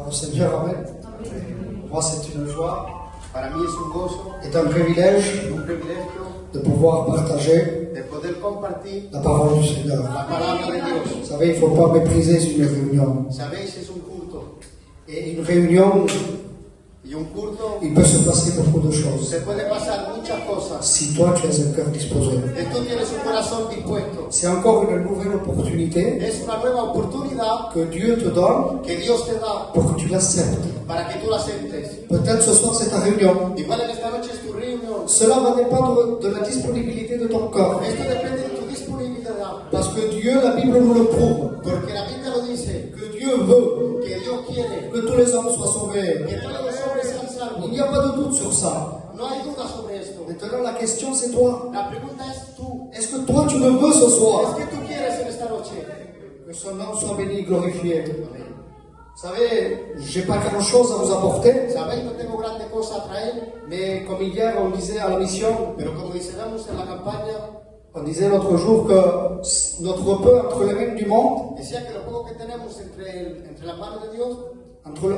au Seigneur, amen. Pour moi, c'est une joie. Para mí es un gozo, C'est un privilège un privilegio de pouvoir partager de poder compartir la parole du Seigneur. la palabra de Dios. Vous savez, il ne faut pas mépriser une réunion. Sabéis, es un culto. Et une réunion, Y un culto il peut se passer beaucoup de choses. se puede pasar muchas cosas. Si toi, tu as un cœur disposé. Si tú tienes un corazón dispuesto, C'est encore une nouvelle opportunité es una nueva oportunidad que Dieu te donne que Dios te da pour que tu l'acceptes. para que tú la aceptes. Peut-être ce soir, c'est ta réunion. Igual en esta noche es tu reunión. Cela va dépendre de la disponibilité de ton corps. Esto depende de tu disponibilidad. Parce que Dieu, la Bible nous le prouve, Porque la Biblia lo dice, que Dieu veut que Dios quiere que tous les hommes soient sauvés. que todos los hombres sean Il salvos. n'y a pas de doute sur ça. No hay duda sobre esto. Maintenant, la question, c'est toi. La pregunta es tú. Est-ce que toi, tu le veux ce soir? ¿Es que tú quieres en esta noche? Que son nom soit béni, glorifié. Vous savez, j'ai pas grand-chose à vous apporter, Sabéis, no tengo grande cosa a traer, mais comme hier, on disait à la mission, pero como mencionamos en la campaña, on disait l'autre jour que notre peu entre les mains du monde, decía que lo poco que tenemos entre las manos de Dios, entre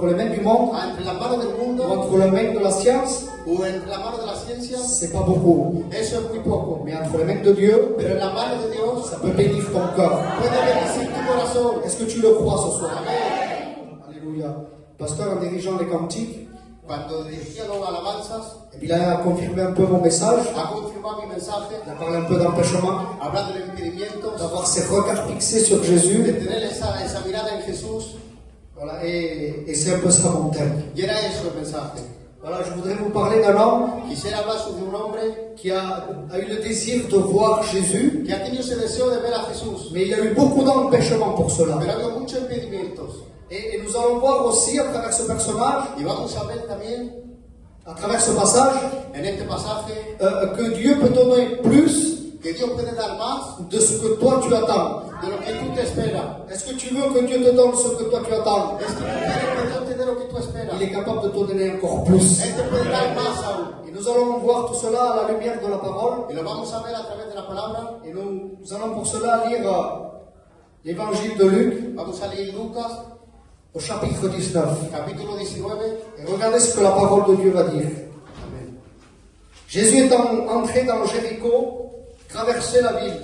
les mains du monde, entre las manos del ou mundo entre les mains de la science, o entre las manos de la ciencia, c'est pas beaucoup. eso es muy poco. Mais entre les mains de Dieu, Pero en las manos de Dios ça peut bénir ton cœur. puede bendecir tu corazón. Est-ce que tu le crois ce soir? Amén. Alléluia. Pasteur, en dirigeant les cantiques, Cuando dirigía las alabanzas, et puis il a confirmé un peu mon message, ha confirmado mi mensaje, il a parlé un peu d'empêchement, hablando de impedimentos, d'avoir ses regards fixés sur de Jésus. tener esa mirada en Jesús. Voilà, et c'est un peu ça mon thème. Y era eso el mensaje. Voilà, je voudrais vous parler d'un homme Quisiera hablar sobre un hombre qui a eu le désir de voir Jésus, que ha tenido ese deseo de ver a Jesús, mais il a eu beaucoup d'empêchements pour cela. pero ha habido muchos impedimentos. Et nous allons voir aussi à travers ce personnage, Y vamos a ver también à travers ce passage, en este pasaje que Dieu peut donner plus que Dios puede dar más de ce que toi tu attends. de lo que tú te esperas. Est-ce que tu veux que Dieu te donne ce que toi tu attends? Es que tú quieres que Dios te dé lo que tú esperas. Il est capable de te donner encore plus. Él te puede dar más aún. Et nous allons voir tout cela à la lumière de la parole. Y lo vamos a ver a través de la palabra. Et nous allons pour cela lire l'évangile de Luc Vamos a leer Lucas, au chapitre 19. capítulo 19. Et regardez ce que la parole de Dieu va dire. Jésus étant entré dans Jéricho, traversait la ville.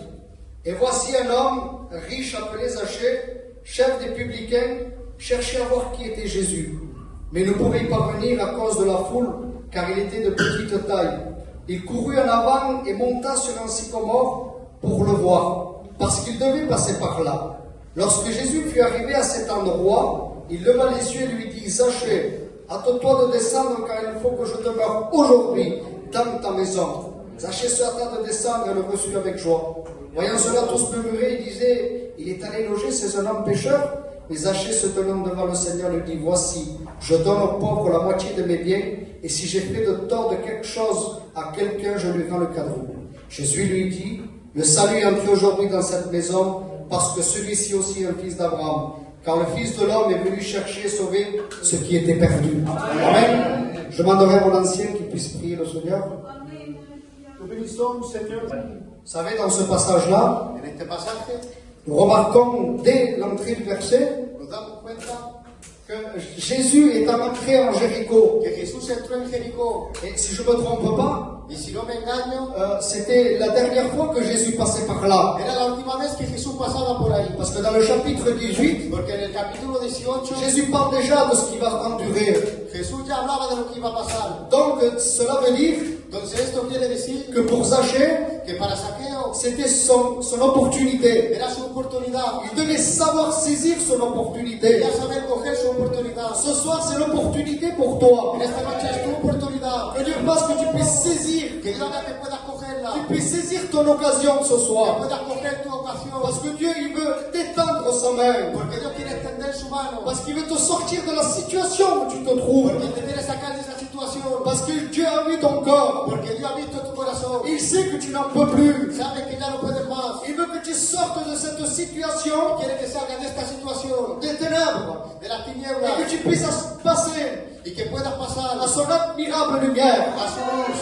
Et voici un homme riche appelé Zachée, chef des publicains, cherchait à voir qui était Jésus. Mais ne pouvait y parvenir à cause de la foule, car il était de petite taille. Il courut en avant et monta sur un sycomore pour le voir, parce qu'il devait passer par là. Lorsque Jésus fut arrivé à cet endroit, il leva les yeux et lui dit, Zachée, hâte-toi de descendre, car il faut que je demeure aujourd'hui dans ta maison. Zachée se hâta de descendre et le reçut avec joie. Voyant cela, tous murmuraient et disaient, il est allé loger chez un homme pécheur. Mais Zachée, se tenant devant le Seigneur, lui dit, voici, je donne aux pauvres la moitié de mes biens, et si j'ai fait de tort de quelque chose à quelqu'un, je lui rends le quadruple. Jésus lui dit, le salut est entré aujourd'hui dans cette maison, parce que celui-ci aussi est un fils d'Abraham. Car le Fils de l'homme est venu chercher et sauver ce qui était perdu. Amen. Je demanderai à mon ancien qu'il puisse prier le Seigneur. Nous bénissons, Seigneur. Vous savez, dans ce passage-là, En este pasaje nous remarquons dès l'entrée du verset nos damos cuenta que Jésus est entré en Jéricho. que Jesús entró en Jericó. Et si je ne me trompe pas, Y si no me engaño, c'était la dernière fois que Jésus passait par là. era la última vez que Jesús pasaba por ahí. Parce que dans le chapitre 18, Porque en el capítulo 18 Jésus parle déjà de ce qui va endurer. Jesús ya hablaba de lo que iba a pasar. Donc cela veut dire Entonces esto quiere decir que pour Zachée, que para Saqueo c'était son opportunité. era su oportunidad. Il devait savoir saisir son opportunité. Debía saber coger su oportunidad. Ce soir, c'est l'opportunité pour toi. En esta noche es tu oportunidad. Que Dieu fasse que tu puisses saisir, Que Dios haga que puedas cogerla. tu puisses saisir ton occasion ce Que soir. puedas coger tu ocasión. Parce que Dieu, il veut t'étendre sa main. Porque Dios quiere extender su mano. Parce qu'il veut te sortir de la situation où tu te trouves. Porque te quiere sacar de esa situación. Parce que Dieu a vu ton corps. Porque Dios ha visto tu corazón. Il sait que tu n'en peux plus. Sabe que ya no puedes más. Il veut que tu sortes de cette situation Quiere que salgas de esta situación. des ténèbres. De las Et tinieblas. que tu puisses passer Y que puedas pasar à son admirable lumière. a su luz.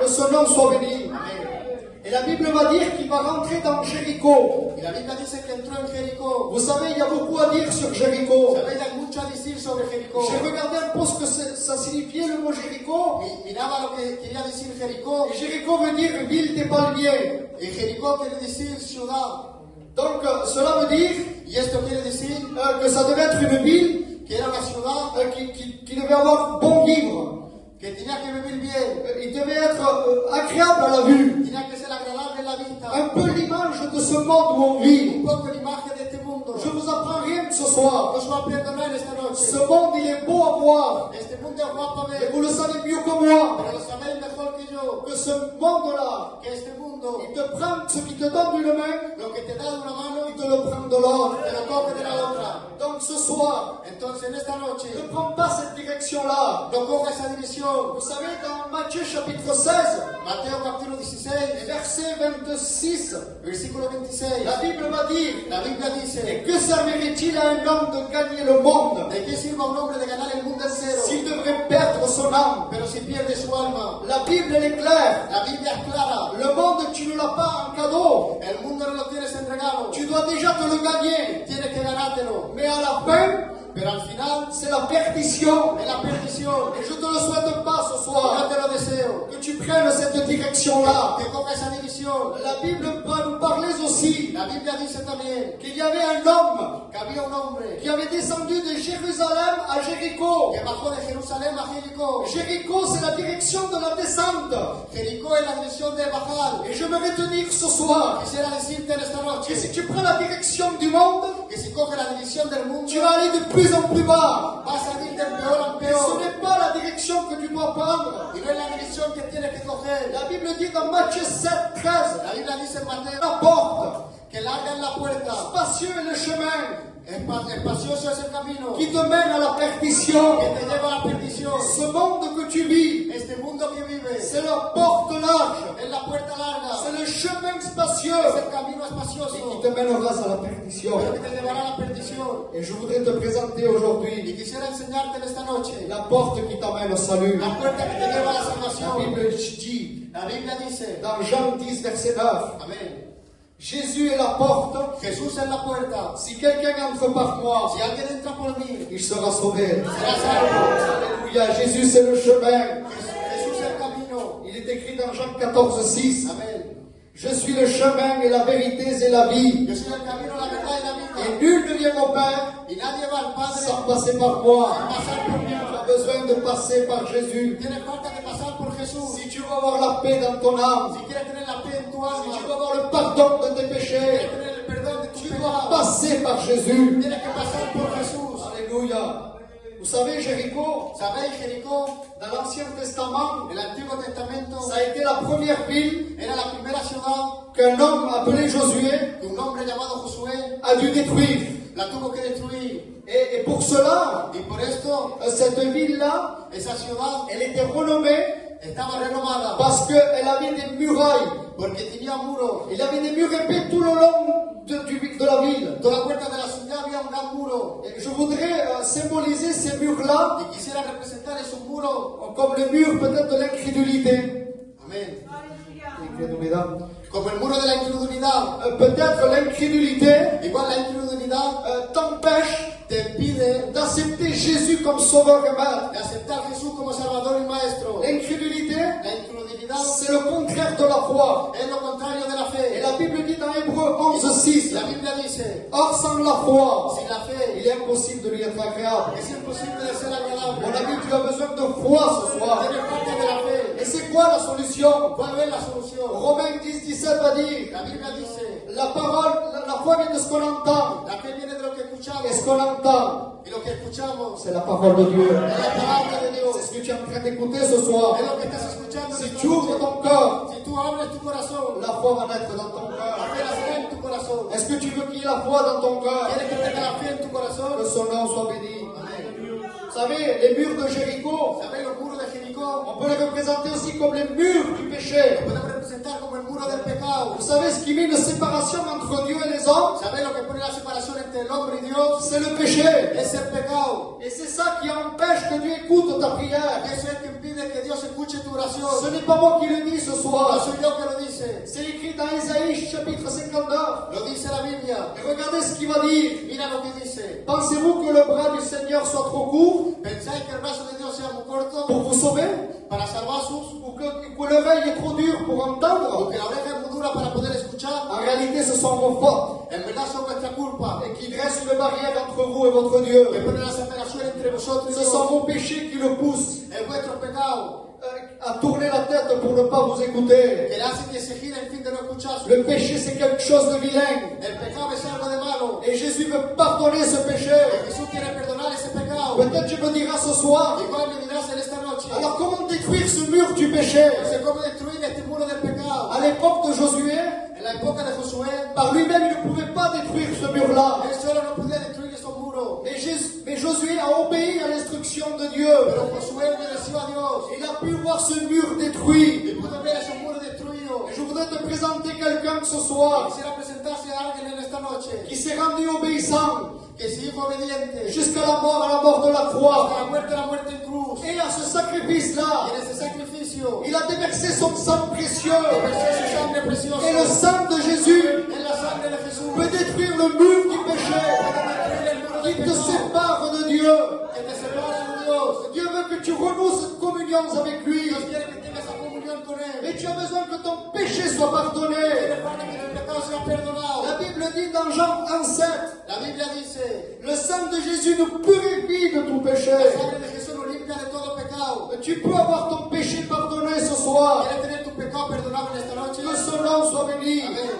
Que son nom soit béni. Amén. Et la Bible va dire qu'il va rentrer dans Jéricho. Y la Biblia dice que entró en Jericó. Vous savez, il y a beaucoup à dire sur Jéricho. Sabéis, hay mucho a decir sobre Jericó. J'ai regardé un peu ce que ça signifiait le mot Jéricho. Miraba lo que quería decir Jericó. Et Jéricho veut dire ville des palmiers. Y Jericó quiere decir ciudad. Donc cela veut dire Y esto quiere decir que ça devait être une ville que era una ciudad qui devait avoir bon vivre. que tenía que vivir bien. Il devait être agréable à la vue. Tenía que ser agradable en la vista. Un peu l'image de ce monde où on vit. Un poco la imagen de este mundo. Je vous apprends rien ce soir. Os voy a perdonar esta noche. Ce monde, il est beau à voir. Este mundo es guapo a Et ver. vous le savez mieux que moi. Pero lo sabéis mejor que yo. Que ce monde-là, Que este mundo, il te prend ce qui te donne d'une main, lo que te da de una mano, il te le prend de l'autre. te lo coge de la otra. Donc ce soir, Entonces en esta noche, ne prends pas cette direction-là. no coja esa división. Vous savez, dans Matthieu chapitre 16, Mateo capítulo 16, verset 26, versículo 26. la Bible va dire, La Biblia dice, que servirait-il à un homme de gagner le monde ¿de qué sirve a un hombre de ganar el mundo entero, s'il devrait perdre son âme? pero si pierde su alma? La Bible, elle est claire. La Biblia es clara. Le monde, tu ne l'as pas en cadeau. El mundo no lo tienes en regalo. Tu dois déjà te le gagner. Tienes que ganártelo. Mais à la fin, Pero al final c'est la perdition. es la perdición. Et je te le souhaite pas ce Yo soir. te lo deseo. Que tu prennes cette direction-là. Que coja esa división. La Bible va nous parler aussi La Biblia dice también qu'il y avait un homme que había un hombre qui avait descendu de Jérusalem à Jéricho. que bajó de Jerusalén a Jericó. Jéricho, c'est la direction de la descente. Jericó es la dirección de bajar. Et je me retenir ce soir Quisiera decirte en esta que si noche tu prends la direction du monde, que si coges la dirección del mundo, tu vas aller de plus en plus bas. vas a ir de peor en Mais ce peor. n'est pas la direction que tu dois prendre. Y no es la dirección que tienes que coger. La Bible dit dans Matthieu 7, 13, La Biblia dice en Mateo la porte, que larga es la puerta, spacieux est le chemin espacioso es el camino qui te mène à la perdition. que te lleva a la perdición. Ce monde que tu vis, Este mundo que vives c'est la porte large, es la puerta larga, c'est le chemin es spacieux el camino espacioso qui te mènera à la perdition. pero que te llevará a la perdición. Et je voudrais te présenter Y aujourd'hui quisiera enseñarte en esta noche la porte qui t'amène au salut. la puerta que te lleva a la La salvación. Bible dit La Biblia dice, dans Jean 10, verset 9, amén, Jésus est la porte. Jesús es la puerta. Si quelqu'un entre par moi, Si alguien entra por mí, il sera sauvé. será salvo. Alléluia. Jésus, c'est le chemin. Jesús es el camino. Il est écrit dans Jean 14, 6. Amén. Je suis le chemin et la vérité et la vie. Yo soy el camino, la verdad y la Et vida. nul ne vient au Père Y nadie va al Padre sans passer par moi. sin pasar por mí. Tu as besoin de passer par Jésus. Tienes falta de pasar por Jesús. Si tu veux avoir la paix dans ton âme, Si quieres tener la paix en tu si tu veux alma, avoir le pardon de tes quieres péchés, tener el perdón de tus tu dois pecados, passer par Jésus. tienes que pasar por Jesús. Alléluia. Vous savez, Jéricho, ¿Sabéis? Jericó, dans l'Ancien Testament, el Antiguo Testamento, ça a été la première ville era la primera ciudad qu'un homme appelé Josué que un hombre llamado Josué a dû détruire. la tuvo que destruir. Et pour cela, Y por esto, cette ville-là, esa ciudad elle était renommée estaba renomada parce qu'elle avait des murailles. porque tenía muros. Il y avait des murs épais tout le long de la ville. Toda la puerta de la ciudad había un gran muro. Et je voudrais symboliser ces murs-là Y quisiera representar esos muros. comme le mur peut-être de l'incrédulité. Amén. Incrédulidad. Como el muro de la incredulidad. Peut-être l'incrédulité Igual la incredulidad t'empêche te impide d'accepter Jésus comme sauveur et maître. de aceptar a Jesús como Salvador y Maestro. L'incrédulité, La incredulidad c'est le contraire de la foi. es lo contrario de la Et fe. la Bible dit dans Hébreu 11:6, La Biblia dice, or sans la foi, sin la fe il est impossible de lui être agréable. es imposible de ser Mon agradable. ami, tu as besoin de foi ce soir. Tienes falta de la fe. Et c'est quoi la solution? ¿Cuál es la solución? Romains 10:17 va dire, La Biblia dice, la parole, la foi vient de ce qu'on entend. la fe viene de lo que escuchamos. Et ce qu'on entend, Y lo que escuchamos c'est la parole de Dieu. es la palabra de Dios. C'est ce que tu es en train d'écouter ce soir. Es lo que estás escuchando. en Si esta tu ouvres noche. ton cœur, Si tú abres tu corazón, la foi va naître dans ton la cœur. fe nacerá en tu corazón. Est-ce que tu veux qu'il y ait la foi dans ton cœur? ¿Quieres que tenga la fe en tu corazón? Que son nom soit béni. Amén. Vous savez, les murs de Jéricho, ¿Sabes los muros de Jericó? on peut les représenter aussi comme les murs du péché. Podemos representar como el muro del pecado. pecado. Vous savez ce qui met une séparation entre Dieu et les hommes? ¿Sabéis lo que pone la separación entre el hombre y Dios? C'est le péché. Es el pecado. Et c'est ça qui empêche que Dieu écoute ta prière. Y eso es que impide que Dios escuche tu Ce oración. n'est pas moi qui le dis ce No soir. soy yo que lo dice. C'est écrit dans Isaïe chapitre 59. Lo dice la Biblia. Et regardez ce qu'il va dire. Mira lo que dice. Pensez-vous que le bras du Seigneur soit trop court ¿Pensáis que el brazo de Dios sea muy corto pour vous sauver? para salvar sus? Ou que l'oreille est trop dure pour ¿O entendre? que la oreja es muy dura para poder escuchar? En réalité, ce sont vos fautes En verdad son nuestra culpa. et qui dressent une barrière entre vous et votre Dieu. Que pone la separación entre vosotros y Ce sont Dios. vos péchés qui le poussent Es vuestro pecado à tourner la tête pour ne pas vous écouter. que le hace que se gira en fin de no escuchar. Le péché, c'est quelque chose de vilain. El pecado es algo de malo. Et Jésus veut pardonner ce péché. Y Jesús quiere perdonar ese pecado. Peut-être tu me diras ce soir, Igual me dirás en esta noche. alors comment détruire ce mur du péché? Entonces, ¿cómo destruir este muro del pecado? À l'époque de Josué, En la época de Josué, par lui-même, il ne pouvait pas détruire ce mur-là. él solo no podía destruir esos muros. Mais Josué a obéi à l'instruction de Dieu. Pero Josué obedeció a Dios. Il a pu voir ce mur détruit. Y pudo ver esos muros destruidos. Et je voudrais te présenter quelqu'un ce soir Quisiera presentarse a alguien en esta noche qui s'est rendu obéissant que se hizo obediente jusqu'à la mort de la croix. hasta la muerte en cruz. Et à ce sacrifice-là, Y en ese sacrificio, il a déversé son sang précieux. ofreció su sangre preciosa. Et le sang de Jésus En la sangre de Jesús. peut détruire le mur du péché Destruir el muro qui del te pecado sépare de Dieu. que te separa de Dios. Dieu veut que tu renoues cette communion avec lui. Dios quiere que tengas esa comunión con Él. Mais tu as besoin que ton péché soit pardonné. Tiene falta que tu pecado sea perdonado. La Bible dit dans Jean 1,7, La Biblia dice, le sang de Jésus nous purifie de tout péché. la sangre de Jesús nos limpia de todo pecado. Tu peux avoir ton péché pardonné ce soir. ¿Quieres tener tu pecado perdonado en esta noche? Que son nom soit béni. Amén.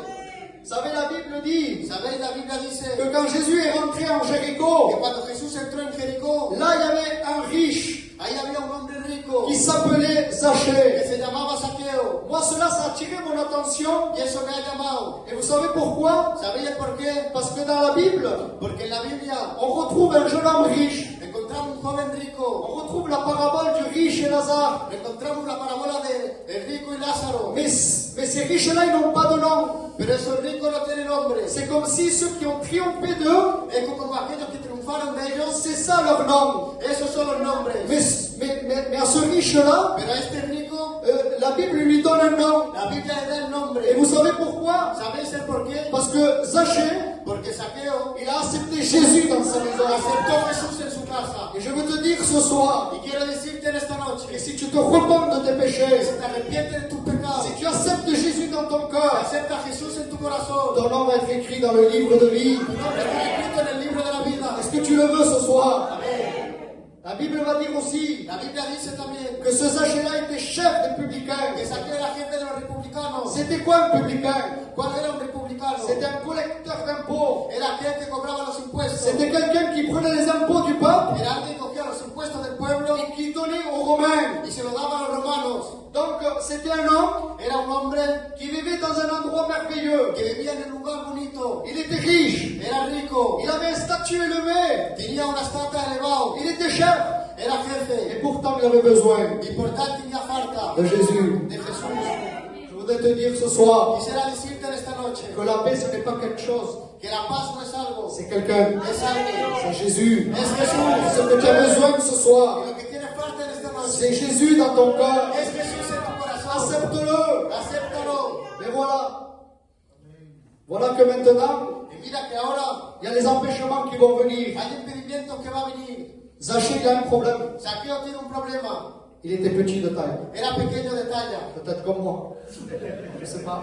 Vous savez, la Bible dit ¿Sabéis? La Biblia dice que quand Jésus est rentré en que Jéricho, cuando Jesús entró en Jericó, là il y avait un riche ahí había un hombre rico qui s'appelait que Zachée. se llamaba Saqueo. Moi, cela, ça a attiré mon attention. Y eso me ha llamado. Et vous savez pourquoi? ¿Sabéis por qué? Parce que dans la Bible, Porque en la Biblia on retrouve un jeune homme riche. encontramos un joven rico, On retrouve la parabole du riche et Lazare. encontramos la parábola del rico y Lázaro. Mais ces riches-là, ils n'ont pas de nom. Pero esos ricos no tienen nombre. C'est comme si ceux qui ont triomphé d'eux, Es como aquellos que triunfaron de ellos, c'est ça leur nom. esos son los nombres. Mais à ce riche-là, Pero a este rico, la Bible lui donne un nom. la Biblia le da el nombre. Et vous savez pourquoi? ¿Sabéis el por qué? Parce que Zachée, Porque Saqueo il a accepté Jésus dans sa maison. aceptó a Jesús en su casa. Et je veux te dire ce soir, Y quiero decirte en esta noche, que si tu te repens de tes que péchés, si te arrepientes de tus pecados, si tu acceptes Jésus dans ton cœur, acepta a Jesús en tu corazón, ton nom va être écrit dans le livre de vie. tu nombre está escrito en el libro de la vida. Est-ce que tu le veux ce soir? Amén. La Bible va dire aussi La Biblia dice también que ce Zachée-là était chef des publicains. que Saqueo era jefe de los republicanos. C'était quoi un publicain? ¿Cuál era un republicano? C'était un collecteur d'impôts. Era aquel que cobraba los impuestos. C'était quelqu'un qui prenait les impôts du peuple Era alguien que cogía los impuestos del pueblo et qui donnait aux Romains. y se los daba a los romanos. Donc c'était un homme Era un hombre qui vivait dans un endroit merveilleux. que vivía en un lugar bonito. Il était riche. Era rico. Il avait un statut élevé. Tenía una estatua elevada. Il était chef. Era Et jefe. pourtant il avait besoin Y por tal tenía falta de Jésus. de Jesús. Je voudrais te dire ce soir Quisiera decirte en esta noche que la paix ce n'est pas quelque chose. que la paz no es algo. C'est quelqu'un. Es alguien. C'est Jésus. Es Jesús. Ce que tu as besoin ce soir, Y lo que tiene falta en esta noche c'est Jésus dans ton cœur. es Jesús en tu corazón. Accepte-le. Acéptalo. Mais voilà. Voilà que maintenant, Y mira que ahora il y a les empêchements qui vont venir. hay impedimentos que va a venir. Zachée, il a un problème. Saqueo tiene un problema. Il était petit de taille. Era pequeño de talla. Peut-être comme moi. Je ne sais pas.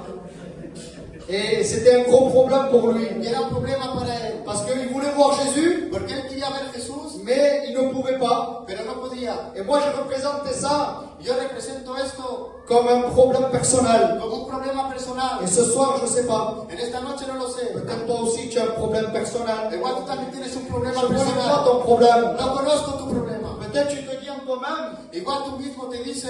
Et c'était un gros problème pour lui. Y era un problema para él. Parce qu'il voulait voir Jésus, Porque él quería ver a Jesús, mais il ne pouvait pas. pero no podía. Et moi, je représentais ça Yo represento esto comme un problème personnel. como un problema personal. Et ce soir, je ne sais pas. En esta noche no lo sé. Peut-être toi aussi, tu as un problème personnel. Igual tú también tienes un problema Je ne connais pas personal. ton problème. No conozco tu problema. Peut-être tu te dis en toi-même, Igual tú mismo te dices,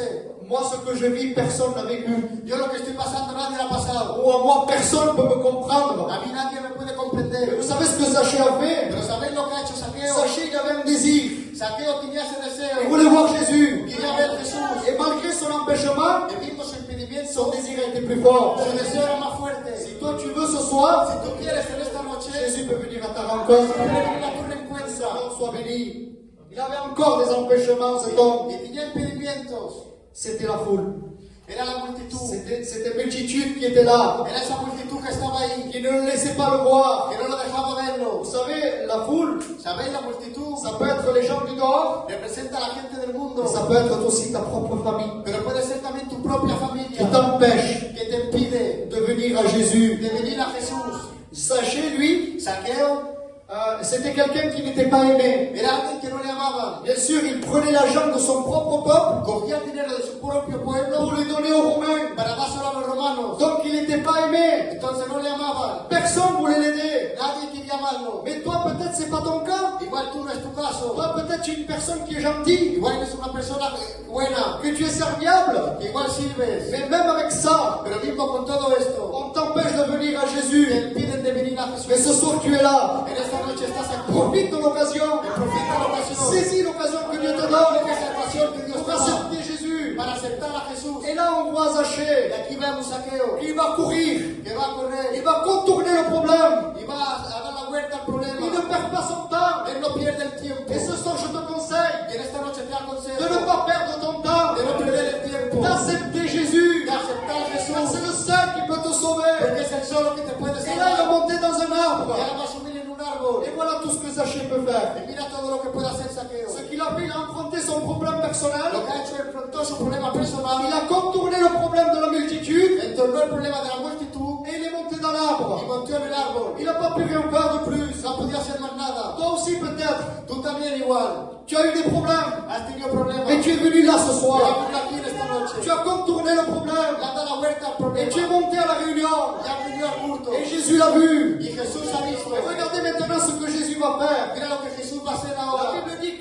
moi, ce que je vis, personne n'a vécu. yo lo que estoy pasando nadie lo ha pasado. Ou à moi, personne ne peut me comprendre. A mí nadie me puede Mais comprender. vous savez ce que Zachée a fait? Pero ¿sabéis lo que ha hecho Saqueo? Zachée, il avait un désir. Saqueo tenía ese Il deseo. voulait voir Jésus. Quería ver a Jesús. Et malgré son empêchement, Que mismo su impedimento, sentimiento, son désir a été plus fort. su deseo era más fuerte. Si toi tu veux ce soir, Si tú quieres en esta noche, Jésus peut venir à ta rencontre. puede venir a tu Que reencuentro. son nom soit béni. Il avait encore des empêchements, cet homme. Y tenía impedimentos. C'était la foule. Era la multitud. C'était multitude qui était là, Era esa multitud que estaba ahí, qui ne le laissait pas le voir. que no lo dejaba verlo. Vous savez, la foule, ¿Sabéis? La multitud ça peut être les gens du dehors, representa a la gente del mundo, mais ça peut être aussi ta propre famille pero puede ser también tu propia qui familia t'empêche que te impide de venir à Jésus. de venir a Jesús. Sachez, lui, Saqueo c'était quelqu'un qui n'était pas aimé. era alguien que no le amaba. Bien sûr, il prenait l'argent de son propre peuple Cogía el dinero de su propio pour pueblo le donner aux Romains. para dárselo a los romanos. Donc il n'était pas aimé. Entonces no le amaban. Personne ne voulait l'aider. Nadie quería amarlo. Mais toi, peut-être, c'est pas ton cas. Igual tú no es tu caso. Toi, peut-être, tu es une personne qui est gentille, Igual eres una persona buena. que tu es serviable. Que igual sirves. Mais même avec ça, Pero mismo con todo esto, on t'empêche de venir à te Jésus. impiden de venir a Mais Jesús. ce soir, tu es là. En esta noche estás aquí. Profite de l'occasion. Profita la ocasión. Saisis l'occasion que Dieu te Toma donne esa ocasión que Dios pour te da accepter Jésus. para aceptar a Jesús. Et là, on voit Y Zachée. aquí vemos a Saqueo Il va courir. que va a correr Il va contourner le problème. y va a dar la vuelta al Il problema. ne perd pas son temps. Él no pierde el tiempo. Et ce soir, je te conseille Y en esta noche te de ne aconsejo pas perdre ton temps, de no perder el tiempo, d'accepter Jésus. de aceptar a Car c'est Jesús, le seul qui peut te sauver. porque es el solo que te puede Et là, il est salvar. monté dans un arbre. Y ahora va a subir en un árbol. Et voilà tout ce que Zachée peut faire. Y mira todo lo que puede hacer Saqueo. Ce qu'il a fait, il a affronté son problème personnel. Lo que ha hecho, enfrentó su problema personal, Il a contourné le problème de la multitude. entornó el problema de la multitud Et il est monté dans y l'arbre. montó en el árbol. Il n'a pas pu rien faire de plus. No podía hacer más nada. Toi aussi peut-être. Tú también igual. Tu as eu des problèmes. Has tenido problemas. Mais tu es venu là ce Pero soir. has aquí en esta noche. Tu as contourné le problème. Le has dado la vuelta al Et problema. tu es monté à la réunion. Ya has venido al culto. Et Jésus l'a vu. Y Jesús ha visto. Et regardez maintenant ce que Jésus va faire. Mira lo que Jesús va a hacer La ahora. Bible dit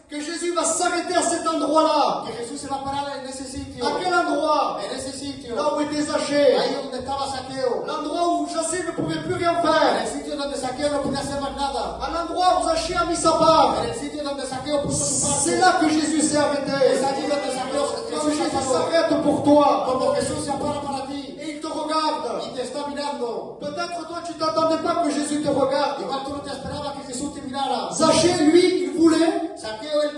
que Jésus va s'arrêter à cet endroit-là. Que Jesús se va a parar en ese sitio. À quel endroit? En ese sitio. Là où était Zachée. Ahí donde estaba Saqueo. L'endroit où Zachée ne pouvait plus rien En faire. el sitio donde Saqueo no podía hacer más nada. À l'endroit où Zachée a mis sa part. En el sitio donde Saqueo puso su parte. C'est là que Jésus s'est arrêté. Es allí donde Saqueo Comme Jesús se Jésus paró. s'arrête pour toi. Como Jesús se para para ti. Et il te regarde. Y te está mirando. Peut-être toi tu t'attendais pas que Jésus te regarde. Igual tú no te esperabas que Jesús te mirara. Zachée, lui, Saqueo él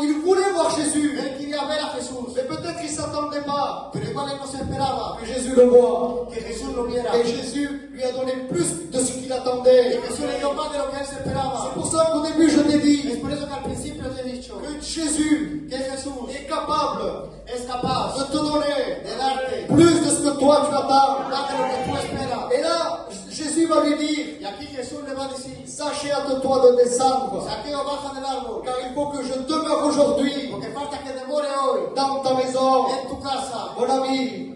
il voulait voir Jésus. quería ver a Jesús. Mais peut-être qu'il ne s'attendait pas Pero igual él no se esperaba que Jésus le voie. que Jesús lo viera. Et Jésus lui a donné plus de ce qu'il Y attendait. Jesús le dio más de lo que él se C'est esperaba. pour ça qu'au début je t'ai Es dit por eso que al principio te he dicho que Jésus que Jesús est capable es capaz de te donner de darte plus de ce que toi tu attends. más de lo que tú esperas. Et là, Jésus va lui dire, Y aquí Jesús le va a decir, sachez hâte-toi de descendre, Saqueo, baja del árbol, car il faut que je demeure aujourd'hui porque falta que demore hoy dans ta maison. en tu casa. Mon ami,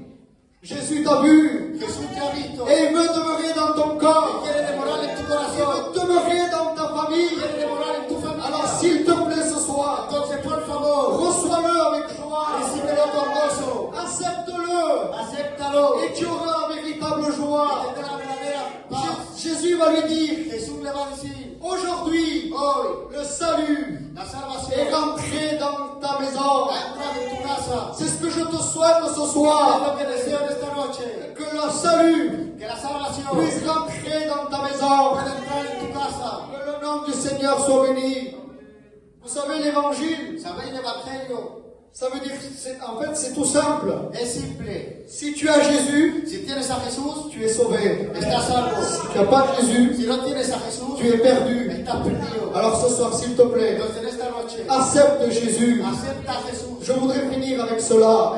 Jésus t'a vu Jesús te ha visto et il veut demeurer dans ton corps. y quiere demorar en tu Il corazón, veut demeurer dans ta famille. quiere demorar en tu familia. Alors s'il te plaît ce soir, Entonces, por favor, reçois-le avec joie. recíbelo con gozo, Accepte-le acéptalo et tu auras la véritable y joie. tendrás la verdadera paz. Jésus va lui dire, Jesús le va a decir, aujourd'hui, hoy le salut la est salvación rentré dans ta maison. ha entrado en tu casa. C'est ce que je te souhaite ce Es soir. lo que deseo en esta noche, Que le salut que la salvación puisse rentrer dans ta maison. pueda entrar en tu casa. Que le nom du Seigneur soit béni. Vous savez, l'évangile, ¿Sabéis el evangelio? ça veut dire, en fait, c'est tout simple. Es simple. Si tu as Jésus, Si tienes a Jesús, tu es sauvé. estás salvo. Si tu n'as pas Jésus, Si no tienes a Jesús, tu es perdu. estás perdido. Alors ce soir, s'il te plaît, Entonces en esta noche, accepte Jésus. acepta a Jesús. Je voudrais finir avec cela.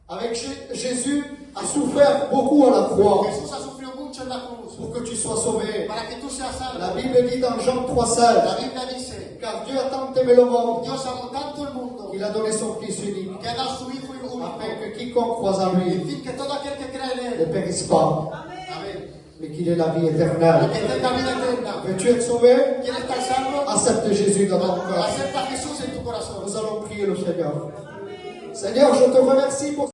Avec Jésus a souffert beaucoup à la croix Jesús ha sufrido mucho en la cruz pour que tu sois sauvé. para que tú seas La salvo. Bible dit dans Jean La 3,16, Biblia dice, car Dieu a tant aimé le monde Dios amó tanto el mundo qu'il a donné son Fils unique, que ha dado su Hijo único, afin que quiconque croise en en lui fin, que todo aquel que cree en ne Él, périsse pas, amén, mais qu'il ait la vie éternelle. que tenga vida eterna. Veux-tu être sauvé? ¿Quieres estar salvo? Accepte Jésus dans ton cœur. Acepta a Jesús en tu corazón. Nous allons prier le Seigneur. Seigneur, je te remercie pour